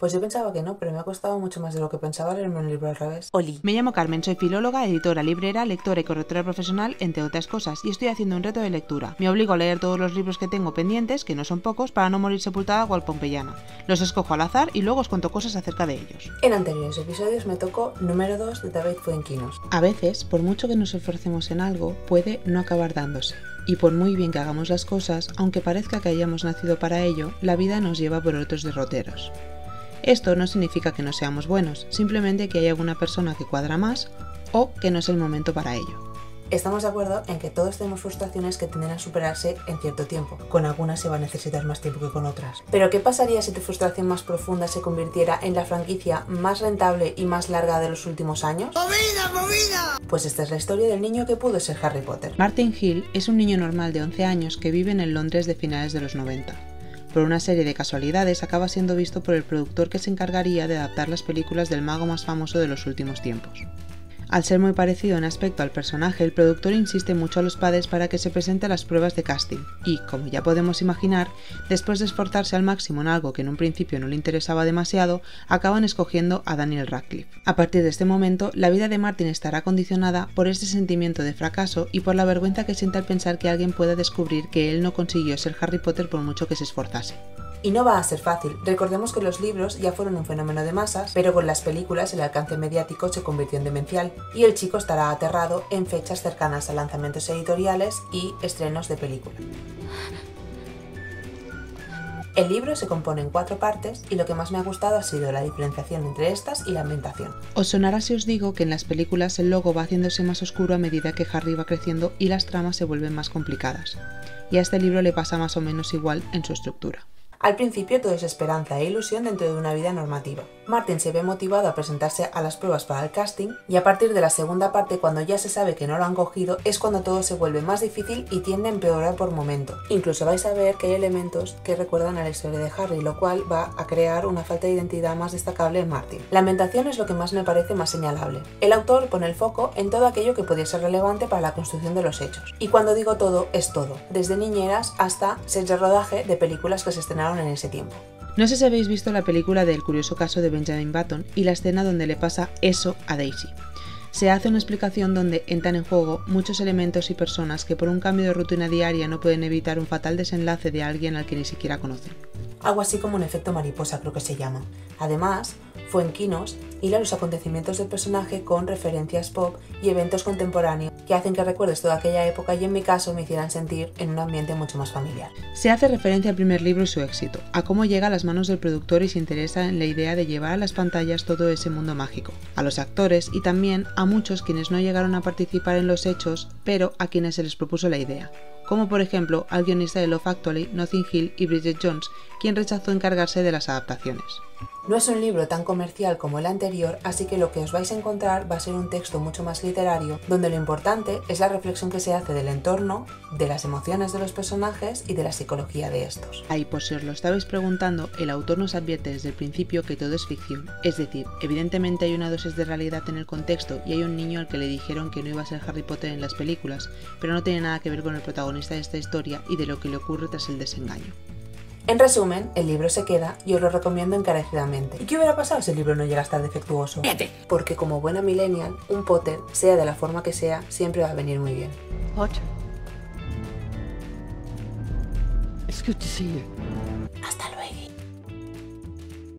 Pues yo pensaba que no, pero me ha costado mucho más de lo que pensaba leerme un libro al revés. Oli, me llamo Carmen, soy filóloga, editora, librera, lectora y correctora profesional, entre otras cosas, y estoy haciendo un reto de lectura. Me obligo a leer todos los libros que tengo pendientes, que no son pocos, para no morir sepultada cual pompeyana. Los escojo al azar y luego os cuento cosas acerca de ellos. En anteriores episodios me tocó número 2 de David Fuenquinos. A veces, por mucho que nos esforcemos en algo, puede no acabar dándose. Y por muy bien que hagamos las cosas, aunque parezca que hayamos nacido para ello, la vida nos lleva por otros derroteros. Esto no significa que no seamos buenos, simplemente que hay alguna persona que cuadra más o que no es el momento para ello. Estamos de acuerdo en que todos tenemos frustraciones que tienden a superarse en cierto tiempo. Con algunas se va a necesitar más tiempo que con otras. Pero ¿qué pasaría si tu frustración más profunda se convirtiera en la franquicia más rentable y más larga de los últimos años? ¡Movida, movida! Pues esta es la historia del niño que pudo ser Harry Potter. Martin Hill es un niño normal de 11 años que vive en el Londres de finales de los 90. Por una serie de casualidades acaba siendo visto por el productor que se encargaría de adaptar las películas del mago más famoso de los últimos tiempos. Al ser muy parecido en aspecto al personaje, el productor insiste mucho a los padres para que se presente a las pruebas de casting y, como ya podemos imaginar, después de esforzarse al máximo en algo que en un principio no le interesaba demasiado, acaban escogiendo a Daniel Radcliffe. A partir de este momento, la vida de Martin estará condicionada por este sentimiento de fracaso y por la vergüenza que siente al pensar que alguien pueda descubrir que él no consiguió ser Harry Potter por mucho que se esforzase. Y no va a ser fácil. Recordemos que los libros ya fueron un fenómeno de masas, pero con las películas el alcance mediático se convirtió en demencial y el chico estará aterrado en fechas cercanas a lanzamientos editoriales y estrenos de película. El libro se compone en 4 partes y lo que más me ha gustado ha sido la diferenciación entre estas y la ambientación. Os sonará si os digo que en las películas el logo va haciéndose más oscuro a medida que Harry va creciendo y las tramas se vuelven más complicadas. Y a este libro le pasa más o menos igual en su estructura. Al principio todo es esperanza e ilusión dentro de una vida normativa. Martin se ve motivado a presentarse a las pruebas para el casting y a partir de la segunda parte, cuando ya se sabe que no lo han cogido, es cuando todo se vuelve más difícil y tiende a empeorar por momento. Incluso vais a ver que hay elementos que recuerdan a la historia de Harry, lo cual va a crear una falta de identidad más destacable en Martin. La ambientación es lo que más me parece más señalable. El autor pone el foco en todo aquello que podía ser relevante para la construcción de los hechos. Y cuando digo todo, es todo, desde niñeras hasta sets de rodaje de películas que se estrenaron en ese tiempo. No sé si habéis visto la película del curioso caso de Benjamin Button y la escena donde le pasa eso a Daisy. Se hace una explicación donde entran en juego muchos elementos y personas que por un cambio de rutina diaria no pueden evitar un fatal desenlace de alguien al que ni siquiera conocen. Algo así como un efecto mariposa creo que se llama. Además, Fuenquinos hila los acontecimientos del personaje con referencias pop y eventos contemporáneos que hacen que recuerdes toda aquella época y en mi caso me hicieran sentir en un ambiente mucho más familiar. Se hace referencia al primer libro y su éxito, a cómo llega a las manos del productor y se interesa en la idea de llevar a las pantallas todo ese mundo mágico, a los actores y también a muchos quienes no llegaron a participar en los hechos, pero a quienes se les propuso la idea, como por ejemplo al guionista de Love Actually, Notting Hill y Bridget Jones, quien rechazó encargarse de las adaptaciones. No es un libro tan comercial como el anterior, así que lo que os vais a encontrar va a ser un texto mucho más literario, donde lo importante es la reflexión que se hace del entorno, de las emociones de los personajes y de la psicología de estos. Ahí, por si os lo estabais preguntando, el autor nos advierte desde el principio que todo es ficción, es decir, evidentemente hay una dosis de realidad en el contexto y hay un niño al que le dijeron que no iba a ser Harry Potter en las películas, pero no tiene nada que ver con el protagonista de esta historia y de lo que le ocurre tras el desengaño. En resumen, el libro se queda y os lo recomiendo encarecidamente. ¿Y qué hubiera pasado si el libro no llega a estar defectuoso? Porque como buena millennial, un Potter, sea de la forma que sea, siempre va a venir muy bien. Potter. It's good to see you. Hasta luego.